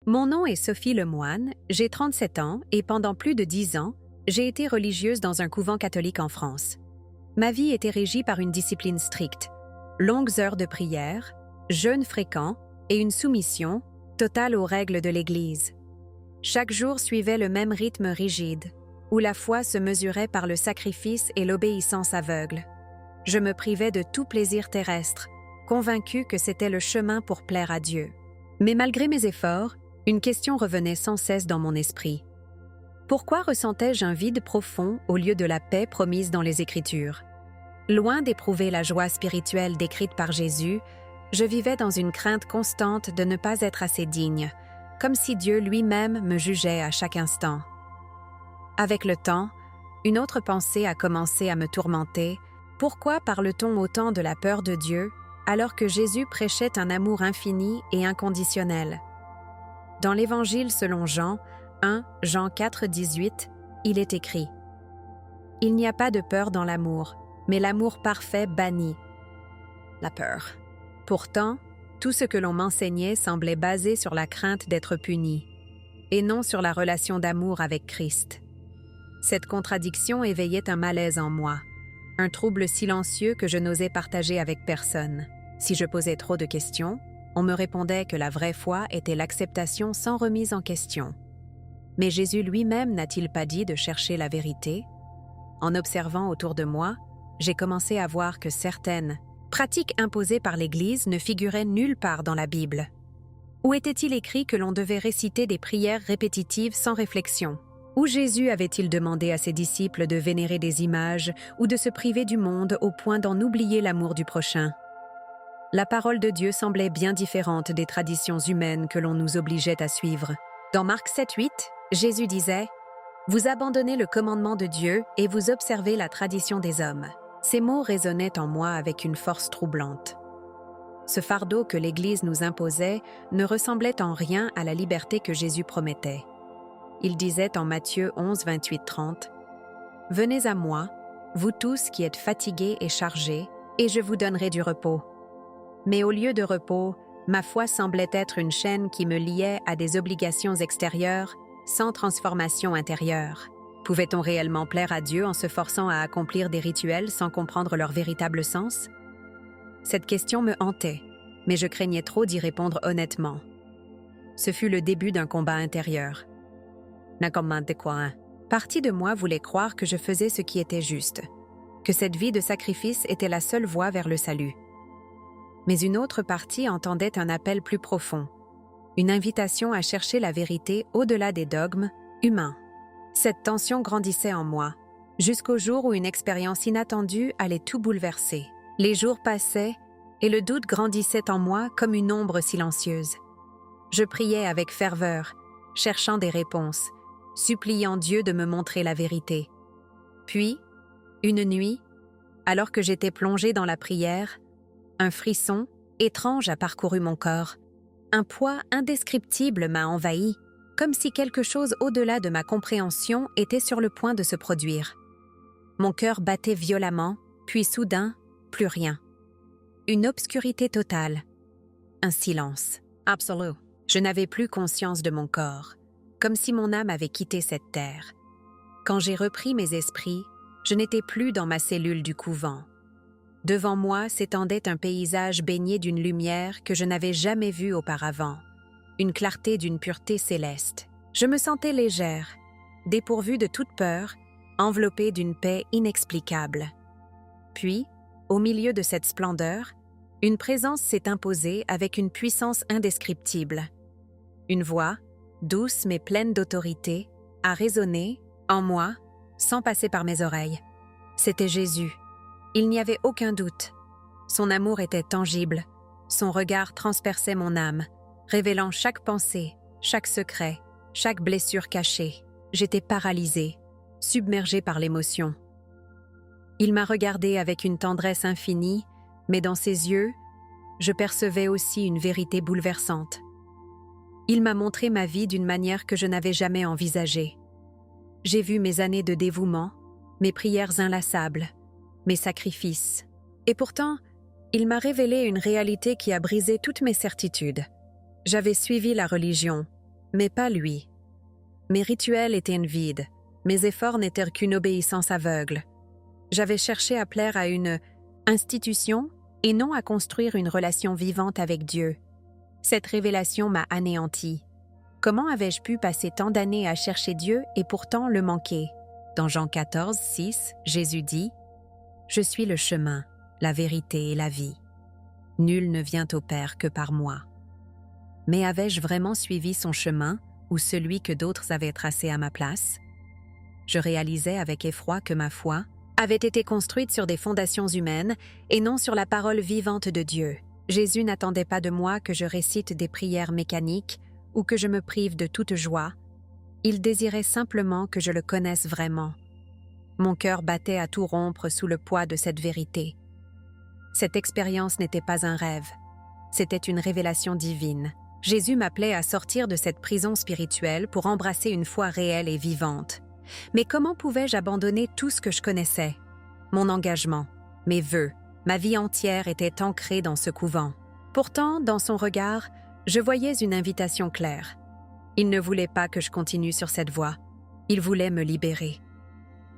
Mon nom est Sophie Lemoine, j'ai 37 ans et pendant plus de 10 ans, j'ai été religieuse dans un couvent catholique en France. Ma vie était régie par une discipline stricte, longues heures de prière, jeûnes fréquents et une soumission totale aux règles de l'Église. Chaque jour suivait le même rythme rigide, où la foi se mesurait par le sacrifice et l'obéissance aveugle. Je me privais de tout plaisir terrestre, convaincue que c'était le chemin pour plaire à Dieu. Mais malgré mes efforts, une question revenait sans cesse dans mon esprit. Pourquoi ressentais-je un vide profond au lieu de la paix promise dans les Écritures? Loin d'éprouver la joie spirituelle décrite par Jésus, je vivais dans une crainte constante de ne pas être assez digne, comme si Dieu lui-même me jugeait à chaque instant. Avec le temps, une autre pensée a commencé à me tourmenter. Pourquoi parle-t-on autant de la peur de Dieu alors que Jésus prêchait un amour infini et inconditionnel? Dans l'Évangile selon Jean, 1 Jean 4, 18, il est écrit « Il n'y a pas de peur dans l'amour, mais l'amour parfait bannit la peur. » Pourtant, tout ce que l'on m'enseignait semblait basé sur la crainte d'être puni, et non sur la relation d'amour avec Christ. Cette contradiction éveillait un malaise en moi, un trouble silencieux que je n'osais partager avec personne. Si je posais trop de questions, on me répondait que la vraie foi était l'acceptation sans remise en question. Mais Jésus lui-même n'a-t-il pas dit de chercher la vérité? En observant autour de moi, j'ai commencé à voir que certaines pratiques imposées par l'Église ne figuraient nulle part dans la Bible. Où était-il écrit que l'on devait réciter des prières répétitives sans réflexion? Où Jésus avait-il demandé à ses disciples de vénérer des images ou de se priver du monde au point d'en oublier l'amour du prochain? La parole de Dieu semblait bien différente des traditions humaines que l'on nous obligeait à suivre. Dans Marc 7,8, Jésus disait « Vous abandonnez le commandement de Dieu et vous observez la tradition des hommes. » Ces mots résonnaient en moi avec une force troublante. Ce fardeau que l'Église nous imposait ne ressemblait en rien à la liberté que Jésus promettait. Il disait en Matthieu 11, 28, 30 « Venez à moi, vous tous qui êtes fatigués et chargés, et je vous donnerai du repos. » Mais au lieu de repos, ma foi semblait être une chaîne qui me liait à des obligations extérieures sans transformation intérieure. Pouvait-on réellement plaire à Dieu en se forçant à accomplir des rituels sans comprendre leur véritable sens? Cette question me hantait, mais je craignais trop d'y répondre honnêtement. Ce fut le début d'un combat intérieur. Partie de moi voulait croire que je faisais ce qui était juste, que cette vie de sacrifice était la seule voie vers le salut. Mais une autre partie entendait un appel plus profond, une invitation à chercher la vérité au-delà des dogmes humains. Cette tension grandissait en moi, jusqu'au jour où une expérience inattendue allait tout bouleverser. Les jours passaient et le doute grandissait en moi comme une ombre silencieuse. Je priais avec ferveur, cherchant des réponses, suppliant Dieu de me montrer la vérité. Puis, une nuit, alors que j'étais plongée dans la prière, un frisson étrange a parcouru mon corps. Un poids indescriptible m'a envahi, comme si quelque chose au-delà de ma compréhension était sur le point de se produire. Mon cœur battait violemment, puis soudain, plus rien. Une obscurité totale. Un silence. Absolu. Je n'avais plus conscience de mon corps, comme si mon âme avait quitté cette terre. Quand j'ai repris mes esprits, je n'étais plus dans ma cellule du couvent. Devant moi s'étendait un paysage baigné d'une lumière que je n'avais jamais vue auparavant, une clarté d'une pureté céleste. Je me sentais légère, dépourvue de toute peur, enveloppée d'une paix inexplicable. Puis, au milieu de cette splendeur, une présence s'est imposée avec une puissance indescriptible. Une voix, douce mais pleine d'autorité, a résonné, en moi, sans passer par mes oreilles. C'était Jésus. Il n'y avait aucun doute. Son amour était tangible. Son regard transperçait mon âme, révélant chaque pensée, chaque secret, chaque blessure cachée. J'étais paralysée, submergée par l'émotion. Il m'a regardée avec une tendresse infinie, mais dans ses yeux, je percevais aussi une vérité bouleversante. Il m'a montré ma vie d'une manière que je n'avais jamais envisagée. J'ai vu mes années de dévouement, mes prières inlassables, mes sacrifices. Et pourtant, il m'a révélé une réalité qui a brisé toutes mes certitudes. J'avais suivi la religion, Mais pas lui. Mes rituels étaient vides, mes efforts n'étaient qu'une obéissance aveugle. J'avais cherché à plaire à une institution et non à construire une relation vivante avec Dieu. Cette révélation m'a anéanti. Comment avais-je pu passer tant d'années à chercher Dieu et pourtant le manquer? Dans Jean 14, 6, Jésus dit « Je suis le chemin, la vérité et la vie. Nul ne vient au Père que par moi. » Mais avais-je vraiment suivi son chemin ou celui que d'autres avaient tracé à ma place? Je réalisais avec effroi que ma foi avait été construite sur des fondations humaines et non sur la parole vivante de Dieu. Jésus n'attendait pas de moi que je récite des prières mécaniques ou que je me prive de toute joie. Il désirait simplement que je le connaisse vraiment. Mon cœur battait à tout rompre sous le poids de cette vérité. Cette expérience n'était pas un rêve, c'était une révélation divine. Jésus m'appelait à sortir de cette prison spirituelle pour embrasser une foi réelle et vivante. Mais comment pouvais-je abandonner tout ce que je connaissais? Mon engagement, mes vœux, ma vie entière étaient ancrés dans ce couvent. Pourtant, dans son regard, je voyais une invitation claire. Il ne voulait pas que je continue sur cette voie. Il voulait me libérer.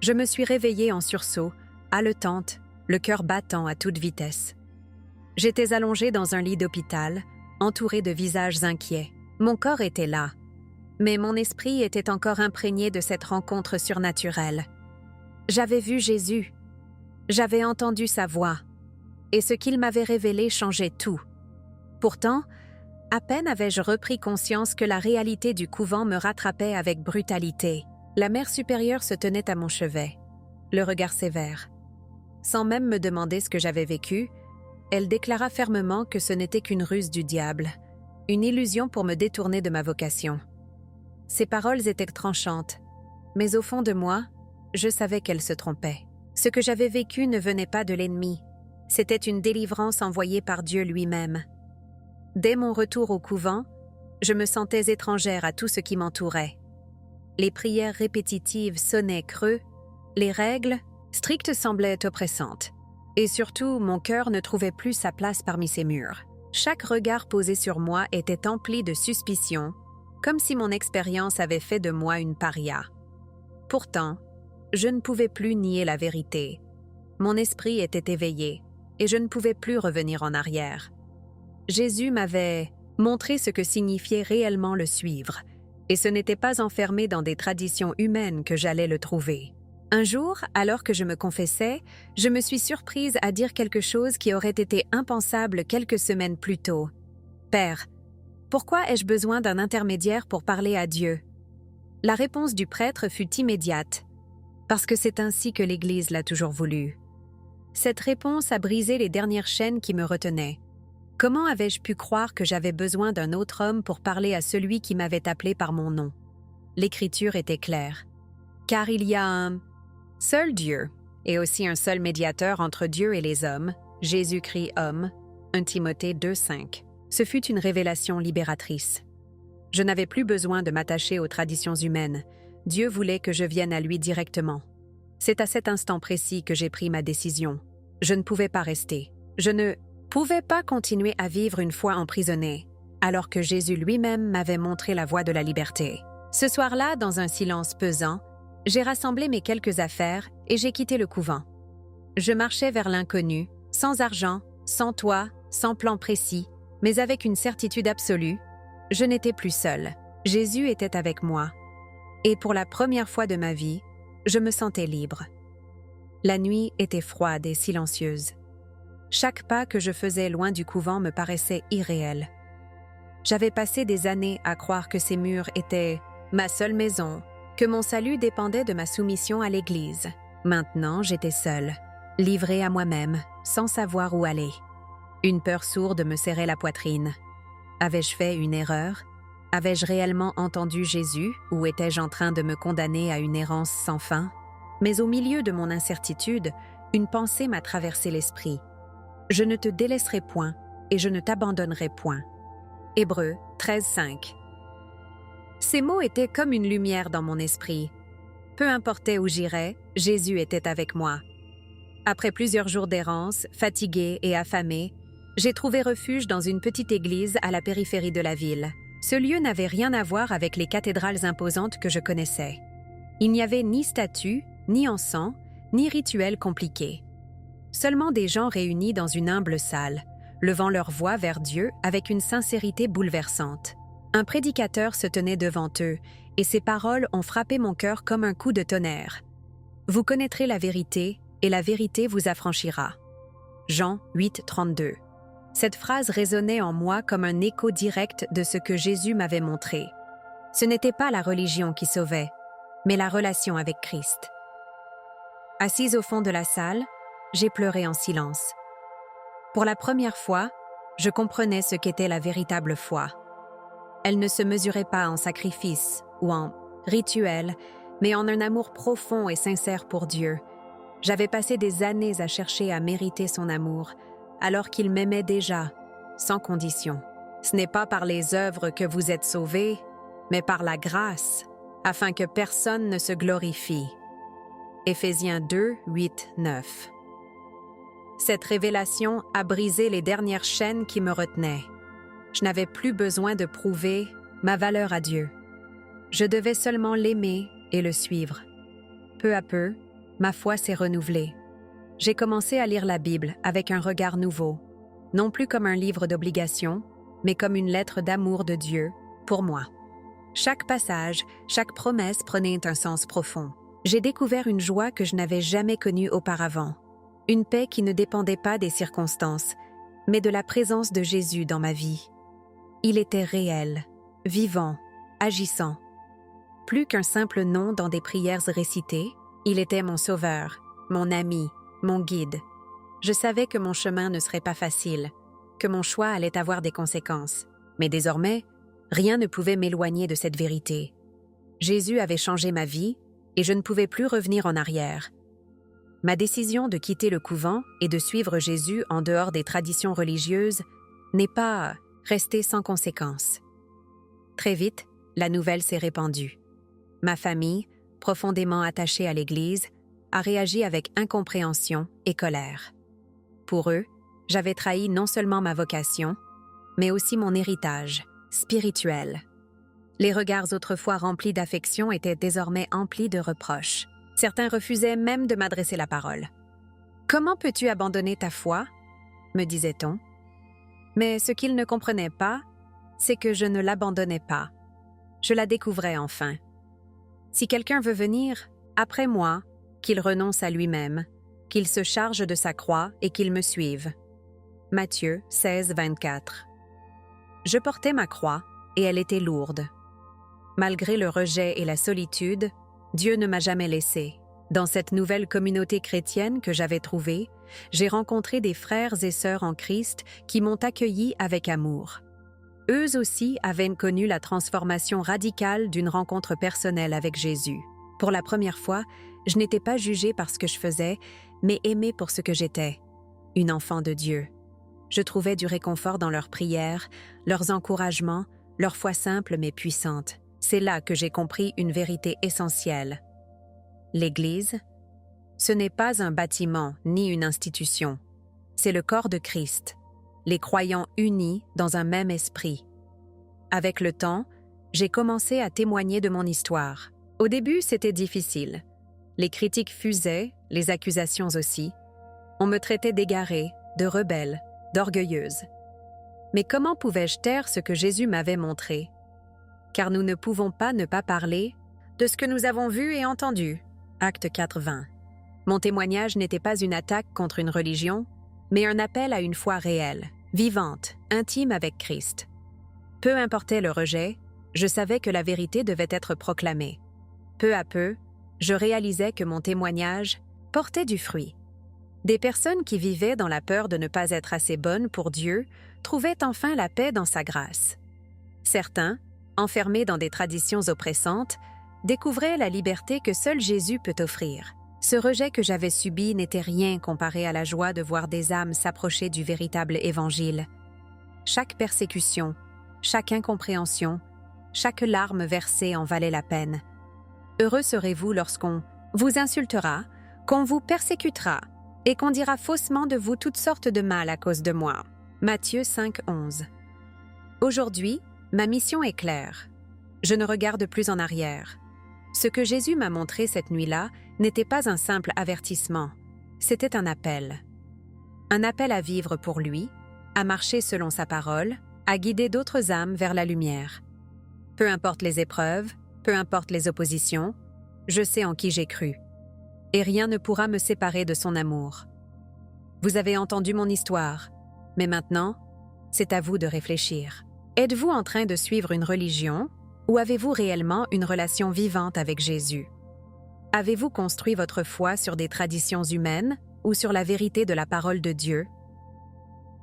Je me suis réveillée en sursaut, haletante, le cœur battant à toute vitesse. J'étais allongée dans un lit d'hôpital, entourée de visages inquiets. Mon corps était là, mais mon esprit était encore imprégné de cette rencontre surnaturelle. J'avais vu Jésus, j'avais entendu sa voix, et ce qu'il m'avait révélé changeait tout. Pourtant, à peine avais-je repris conscience que la réalité du couvent me rattrapait avec brutalité. La mère supérieure se tenait à mon chevet, le regard sévère. Sans même me demander ce que j'avais vécu, elle déclara fermement que ce n'était qu'une ruse du diable, une illusion pour me détourner de ma vocation. Ses paroles étaient tranchantes, mais au fond de moi, je savais qu'elle se trompait. Ce que j'avais vécu ne venait pas de l'ennemi, c'était une délivrance envoyée par Dieu lui-même. Dès mon retour au couvent, je me sentais étrangère à tout ce qui m'entourait. Les prières répétitives sonnaient creux, les règles strictes semblaient oppressantes. Et surtout, mon cœur ne trouvait plus sa place parmi ces murs. Chaque regard posé sur moi était empli de suspicion, comme si mon expérience avait fait de moi une paria. Pourtant, je ne pouvais plus nier la vérité. Mon esprit était éveillé, et je ne pouvais plus revenir en arrière. Jésus m'avait montré ce que signifiait réellement le suivre, et ce n'était pas enfermé dans des traditions humaines que j'allais le trouver. Un jour, alors que je me confessais, je me suis surprise à dire quelque chose qui aurait été impensable quelques semaines plus tôt. « Père, pourquoi ai-je besoin d'un intermédiaire pour parler à Dieu ?» La réponse du prêtre fut immédiate. « Parce que c'est ainsi que l'Église l'a toujours voulu. » Cette réponse a brisé les dernières chaînes qui me retenaient. Comment avais-je pu croire que j'avais besoin d'un autre homme pour parler à celui qui m'avait appelé par mon nom? L'Écriture était claire. Car il y a un seul Dieu, et aussi un seul médiateur entre Dieu et les hommes, Jésus-Christ homme, 1 Timothée 2,5. Ce fut une révélation libératrice. Je n'avais plus besoin de m'attacher aux traditions humaines. Dieu voulait que je vienne à lui directement. C'est à cet instant précis que j'ai pris ma décision. Je ne pouvais pas rester. Je ne pouvais pas continuer à vivre une foi emprisonnée, alors que Jésus lui-même m'avait montré la voie de la liberté. Ce soir-là, dans un silence pesant, j'ai rassemblé mes quelques affaires et j'ai quitté le couvent. Je marchais vers l'inconnu, sans argent, sans toit, sans plan précis, mais avec une certitude absolue, je n'étais plus seule. Jésus était avec moi. Et pour la première fois de ma vie, je me sentais libre. La nuit était froide et silencieuse. Chaque pas que je faisais loin du couvent me paraissait irréel. J'avais passé des années à croire que ces murs étaient ma seule maison, que mon salut dépendait de ma soumission à l'Église. Maintenant, j'étais seule, livrée à moi-même, sans savoir où aller. Une peur sourde me serrait la poitrine. Avais-je fait une erreur? Avais-je réellement entendu Jésus ou étais-je en train de me condamner à une errance sans fin? Mais au milieu de mon incertitude, une pensée m'a traversé l'esprit. Je ne te délaisserai point et je ne t'abandonnerai point. Hébreux 13:5. Ces mots étaient comme une lumière dans mon esprit. Peu importait où j'irais, Jésus était avec moi. Après plusieurs jours d'errance, fatiguée et affamée, j'ai trouvé refuge dans une petite église à la périphérie de la ville. Ce lieu n'avait rien à voir avec les cathédrales imposantes que je connaissais. Il n'y avait ni statue, ni encens, ni rituel compliqué. Seulement des gens réunis dans une humble salle, levant leur voix vers Dieu avec une sincérité bouleversante. Un prédicateur se tenait devant eux, et ses paroles ont frappé mon cœur comme un coup de tonnerre. « Vous connaîtrez la vérité, et la vérité vous affranchira. » Jean 8, 32. Cette phrase résonnait en moi comme un écho direct de ce que Jésus m'avait montré. Ce n'était pas la religion qui sauvait, mais la relation avec Christ. Assise au fond de la salle, j'ai pleuré en silence. Pour la première fois, je comprenais ce qu'était la véritable foi. Elle ne se mesurait pas en sacrifice ou en rituel, mais en un amour profond et sincère pour Dieu. J'avais passé des années à chercher à mériter son amour, alors qu'il m'aimait déjà, sans condition. Ce n'est pas par les œuvres que vous êtes sauvés, mais par la grâce, afin que personne ne se glorifie. Éphésiens 2, 8, 9. Cette révélation a brisé les dernières chaînes qui me retenaient. Je n'avais plus besoin de prouver ma valeur à Dieu. Je devais seulement l'aimer et le suivre. Peu à peu, ma foi s'est renouvelée. J'ai commencé à lire la Bible avec un regard nouveau, non plus comme un livre d'obligation, mais comme une lettre d'amour de Dieu pour moi. Chaque passage, chaque promesse prenait un sens profond. J'ai découvert une joie que je n'avais jamais connue auparavant, une paix qui ne dépendait pas des circonstances, mais de la présence de Jésus dans ma vie. Il était réel, vivant, agissant. Plus qu'un simple nom dans des prières récitées, il était mon sauveur, mon ami, mon guide. Je savais que mon chemin ne serait pas facile, que mon choix allait avoir des conséquences. Mais désormais, rien ne pouvait m'éloigner de cette vérité. Jésus avait changé ma vie et je ne pouvais plus revenir en arrière. Ma décision de quitter le couvent et de suivre Jésus en dehors des traditions religieuses n'est pas restée sans conséquence. Très vite, la nouvelle s'est répandue. Ma famille, profondément attachée à l'Église, a réagi avec incompréhension et colère. Pour eux, j'avais trahi non seulement ma vocation, mais aussi mon héritage spirituel. Les regards autrefois remplis d'affection étaient désormais emplis de reproches. Certains refusaient même de m'adresser la parole. « Comment peux-tu abandonner ta foi ?» me disait-on. Mais ce qu'ils ne comprenaient pas, c'est que je ne l'abandonnais pas. Je la découvrais enfin. Si quelqu'un veut venir, après moi, qu'il renonce à lui-même, qu'il se charge de sa croix et qu'il me suive. Matthieu 16, 24. Je portais ma croix et elle était lourde. Malgré le rejet et la solitude, Dieu ne m'a jamais laissé. Dans cette nouvelle communauté chrétienne que j'avais trouvée, j'ai rencontré des frères et sœurs en Christ qui m'ont accueilli avec amour. Eux aussi avaient connu la transformation radicale d'une rencontre personnelle avec Jésus. Pour la première fois, je n'étais pas jugée par ce que je faisais, mais aimée pour ce que j'étais, une enfant de Dieu. Je trouvais du réconfort dans leurs prières, leurs encouragements, leur foi simple mais puissante. C'est là que j'ai compris une vérité essentielle. L'Église, ce n'est pas un bâtiment ni une institution. C'est le corps de Christ, les croyants unis dans un même esprit. Avec le temps, j'ai commencé à témoigner de mon histoire. Au début, c'était difficile. Les critiques fusaient, les accusations aussi. On me traitait d'égarée, de rebelle, d'orgueilleuse. Mais comment pouvais-je taire ce que Jésus m'avait montré? Car nous ne pouvons pas ne pas parler de ce que nous avons vu et entendu. Acte 4, 20. Mon témoignage n'était pas une attaque contre une religion, mais un appel à une foi réelle, vivante, intime avec Christ. Peu importait le rejet, je savais que la vérité devait être proclamée. Peu à peu, je réalisais que mon témoignage portait du fruit. Des personnes qui vivaient dans la peur de ne pas être assez bonnes pour Dieu trouvaient enfin la paix dans sa grâce. Certains, enfermés dans des traditions oppressantes, découvraient la liberté que seul Jésus peut offrir. Ce rejet que j'avais subi n'était rien comparé à la joie de voir des âmes s'approcher du véritable Évangile. Chaque persécution, chaque incompréhension, chaque larme versée en valait la peine. Heureux serez-vous lorsqu'on vous insultera, qu'on vous persécutera et qu'on dira faussement de vous toutes sortes de mal à cause de moi. Matthieu 5, 11. Aujourd'hui, Ma mission est claire. Je ne regarde plus en arrière. Ce que Jésus m'a montré cette nuit-là n'était pas un simple avertissement, c'était un appel. Un appel à vivre pour lui, à marcher selon sa parole, à guider d'autres âmes vers la lumière. Peu importe les épreuves, peu importe les oppositions, je sais en qui j'ai cru. Et rien ne pourra me séparer de son amour. Vous avez entendu mon histoire, mais maintenant, c'est à vous de réfléchir. Êtes-vous en train de suivre une religion ou avez-vous réellement une relation vivante avec Jésus? Avez-vous construit votre foi sur des traditions humaines ou sur la vérité de la parole de Dieu?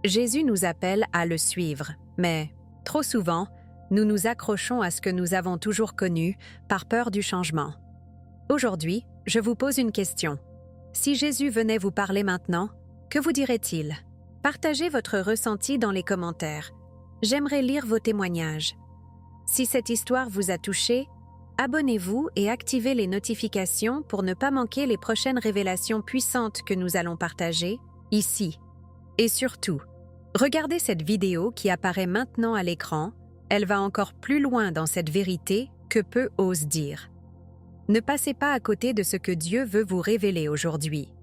Jésus nous appelle à le suivre, mais, trop souvent, nous nous accrochons à ce que nous avons toujours connu par peur du changement. Aujourd'hui, je vous pose une question. Si Jésus venait vous parler maintenant, que vous dirait-il? Partagez votre ressenti dans les commentaires. J'aimerais lire vos témoignages. Si cette histoire vous a touché, abonnez-vous et activez les notifications pour ne pas manquer les prochaines révélations puissantes que nous allons partager, ici. Et surtout, regardez cette vidéo qui apparaît maintenant à l'écran, elle va encore plus loin dans cette vérité que peu osent dire. Ne passez pas à côté de ce que Dieu veut vous révéler aujourd'hui.